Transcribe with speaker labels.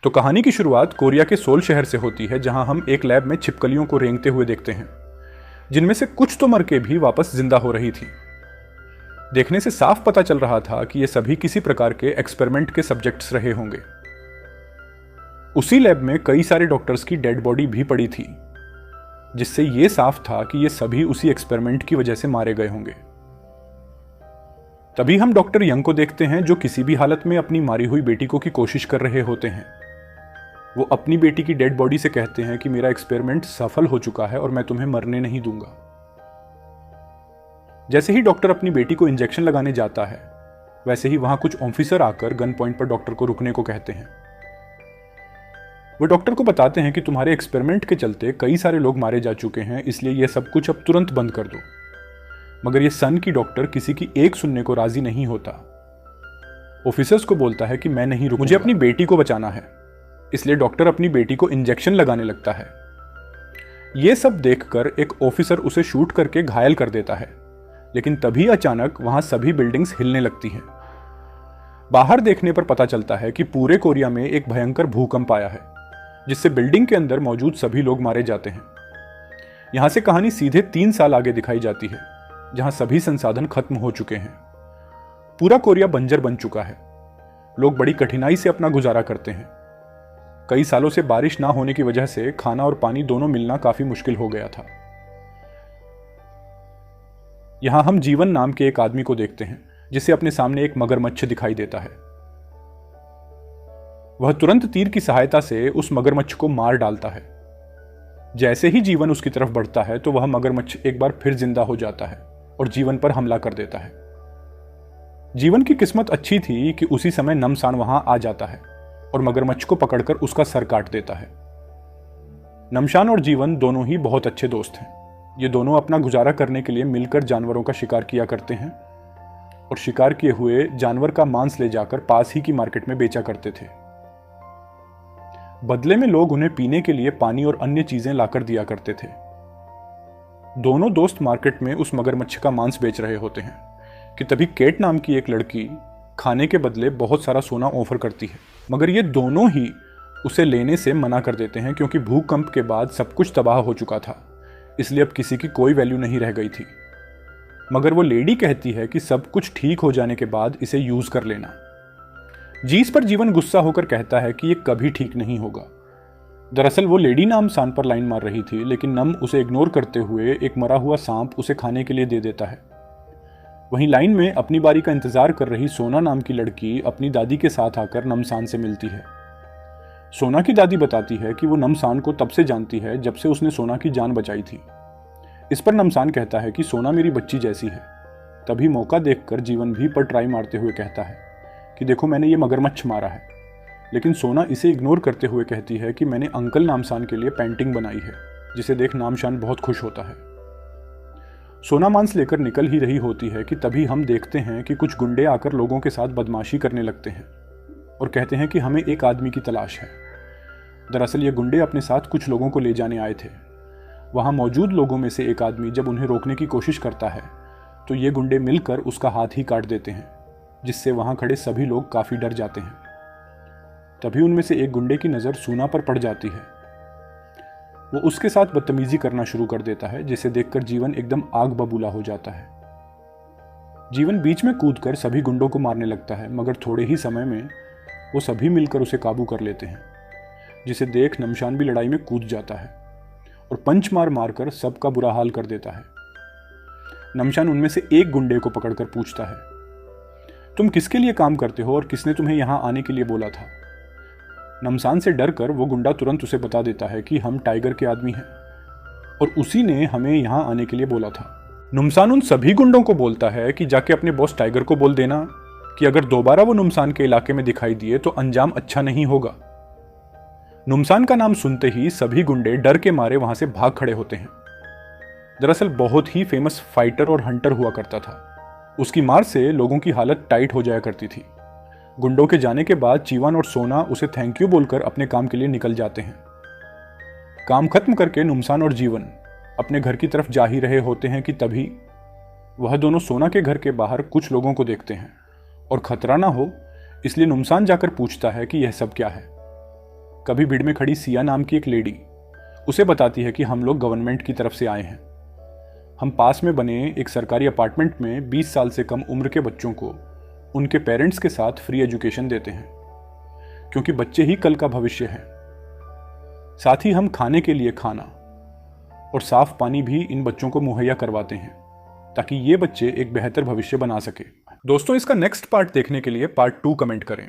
Speaker 1: तो कहानी की शुरुआत कोरिया के सोल शहर से होती है, जहां हम एक लैब में छिपकलियों को रेंगते हुए देखते हैं, जिनमें से कुछ तो मर के भी वापस जिंदा हो रही थी। देखने से साफ पता चल रहा था कि ये सभी किसी प्रकार के एक्सपेरिमेंट के सब्जेक्ट्स रहे होंगे। उसी लैब में कई सारे डॉक्टर्स की डेड बॉडी भी पड़ी थी, जिससे ये साफ था कि ये सभी उसी एक्सपेरिमेंट की वजह से मारे गए होंगे। तभी हम डॉक्टर यंग को देखते हैं, जो किसी भी हालत में अपनी मारी हुई बेटी को की कोशिश कर रहे होते हैं। वो अपनी बेटी की डेड बॉडी से कहते हैं कि मेरा एक्सपेरिमेंट सफल हो चुका है और मैं तुम्हें मरने नहीं दूंगा। जैसे ही डॉक्टर अपनी बेटी को इंजेक्शन लगाने जाता है, वैसे ही वहां कुछ ऑफिसर आकर गन पॉइंट पर डॉक्टर को रुकने को कहते हैं। वो डॉक्टर को बताते हैं कि तुम्हारे एक्सपेरिमेंट के चलते कई सारे लोग मारे जा चुके हैं, इसलिए यह सब कुछ अब तुरंत बंद कर दो। मगर यह सन की डॉक्टर किसी की एक सुनने को राजी नहीं होता। ऑफिसर्स को बोलता है कि मैं नहीं रुकूंगा, मुझे अपनी बेटी को बचाना है। इसलिए डॉक्टर अपनी बेटी को इंजेक्शन लगाने लगता है। यह सब देखकर एक ऑफिसर उसे शूट करके घायल कर देता है, लेकिन तभी अचानक वहां सभी बिल्डिंग्स हिलने लगती हैं। बाहर देखने पर पता चलता है कि पूरे कोरिया में एक भयंकर भूकंप आया है, जिससे बिल्डिंग के अंदर मौजूद सभी लोग मारे जाते हैं। यहां से कहानी सीधे 3 साल आगे दिखाई जाती है, जहां सभी संसाधन खत्म हो चुके हैं। पूरा कोरिया बंजर बन चुका है। लोग बड़ी कठिनाई से अपना गुजारा करते हैं। कई सालों से बारिश ना होने की वजह से खाना और पानी दोनों मिलना काफी मुश्किल हो गया था। यहां हम जीवन नाम के एक आदमी को देखते हैं, जिसे अपने सामने एक मगरमच्छ दिखाई देता है। वह तुरंत तीर की सहायता से उस मगरमच्छ को मार डालता है। जैसे ही जीवन उसकी तरफ बढ़ता है, तो वह मगरमच्छ एक बार फिर जिंदा हो जाता है और जीवन पर हमला कर देता है। जीवन की किस्मत अच्छी थी कि उसी समय नमसान वहां आ जाता है और मगरमच्छ को पकड़कर उसका सर काट देता है। नमशान और जीवन दोनों ही बहुत अच्छे दोस्त हैं। ये दोनों अपना गुजारा करने के लिए मिलकर जानवरों का शिकार किया करते हैं और शिकार किए हुए जानवर का मांस ले जाकर पास ही की मार्केट में बेचा करते थे। बदले में लोग उन्हें पीने के लिए पानी और अन्य चीजें लाकर दिया करते थे। दोनों दोस्त मार्केट में उस मगरमच्छ का मांस बेच रहे होते हैं कि तभी केट नाम की एक लड़की खाने के बदले बहुत सारा सोना ऑफर करती है, मगर ये दोनों ही उसे लेने से मना कर देते हैं, क्योंकि भूकंप के बाद सब कुछ तबाह हो चुका था, इसलिए अब किसी की कोई वैल्यू नहीं रह गई थी। मगर वो लेडी कहती है कि सब कुछ ठीक हो जाने के बाद इसे यूज कर लेना। जिस पर जीवन गुस्सा होकर कहता है कि ये कभी ठीक नहीं होगा। दरअसल वो लेडी नाम सान पर लाइन मार रही थी, लेकिन नम उसे इग्नोर करते हुए एक मरा हुआ सांप उसे खाने के लिए दे देता है। वहीं लाइन में अपनी बारी का इंतजार कर रही सोना नाम की लड़की अपनी दादी के साथ आकर नमसान से मिलती है। सोना की दादी बताती है कि वो नमसान को तब से जानती है जब से उसने सोना की जान बचाई थी। इस पर नमसान कहता है कि सोना मेरी बच्ची जैसी है। तभी मौका देखकर जीवन भी पर ट्राई मारते हुए कहता है कि देखो मैंने ये मगरमच्छ मारा है, लेकिन सोना इसे इग्नोर करते हुए कहती है कि मैंने अंकल नामसान के लिए पेंटिंग बनाई है, जिसे देख नामशान बहुत खुश होता है। सोना मांस लेकर निकल ही रही होती है कि तभी हम देखते हैं कि कुछ गुंडे आकर लोगों के साथ बदमाशी करने लगते हैं और कहते हैं कि हमें एक आदमी की तलाश है। दरअसल ये गुंडे अपने साथ कुछ लोगों को ले जाने आए थे। वहां मौजूद लोगों में से एक आदमी जब उन्हें रोकने की कोशिश करता है, तो ये गुंडे मिलकर उसका हाथ ही काट देते हैं, जिससे वहां खड़े सभी लोग काफी डर जाते हैं। तभी उनमें से एक गुंडे की नजर सोना पर पड़ जाती है। वो उसके साथ बदतमीजी करना शुरू कर देता है, जिसे देखकर जीवन एकदम आग बबूला हो जाता है। जीवन बीच में कूदकर सभी गुंडों को मारने लगता है, मगर थोड़े ही समय में वो सभी मिलकर उसे काबू कर लेते हैं, जिसे देख नमशान भी लड़ाई में कूद जाता है और पंच मार मारकर सबका बुरा हाल कर देता है। नमशान उनमें से एक गुंडे को पकड़कर पूछता है, तुम किसके लिए काम करते हो और किसने तुम्हें यहां आने के लिए बोला था? नमसान से डरकर वो गुंडा तुरंत उसे बता देता है कि हम टाइगर के आदमी हैं और उसी ने हमें यहां आने के लिए बोला था। नुमसान उन सभी गुंडों को बोलता है कि जाके अपने बॉस टाइगर को बोल देना कि अगर दोबारा वो नुमसान के इलाके में दिखाई दिए तो अंजाम अच्छा नहीं होगा। नुमसान का नाम सुनते ही सभी गुंडे डर के मारे वहां से भाग खड़े होते हैं। दरअसल बहुत ही फेमस फाइटर और हंटर हुआ करता था। उसकी मार से लोगों की हालत टाइट हो जाया करती थी। गुंडों के जाने के बाद जीवन और सोना उसे थैंक यू बोलकर अपने काम के लिए निकल जाते हैं। काम खत्म करके नुमसान और जीवन अपने घर की तरफ जा ही रहे होते हैं कि तभी वह दोनों सोना के घर के बाहर कुछ लोगों को देखते हैं और खतरा ना हो इसलिए नुमसान जाकर पूछता है कि यह सब क्या है। कभी भीड़ में खड़ी सिया नाम की एक लेडी उसे बताती है कि हम लोग गवर्नमेंट की तरफ से आए हैं। हम पास में बने एक सरकारी अपार्टमेंट में 20 साल से कम उम्र के बच्चों को उनके पेरेंट्स के साथ फ्री एजुकेशन देते हैं, क्योंकि बच्चे ही कल का भविष्य हैं। साथ ही हम खाने के लिए खाना और साफ पानी भी इन बच्चों को मुहैया करवाते हैं, ताकि ये बच्चे एक बेहतर भविष्य बना सके। दोस्तों, इसका नेक्स्ट पार्ट देखने के लिए पार्ट 2 कमेंट करें।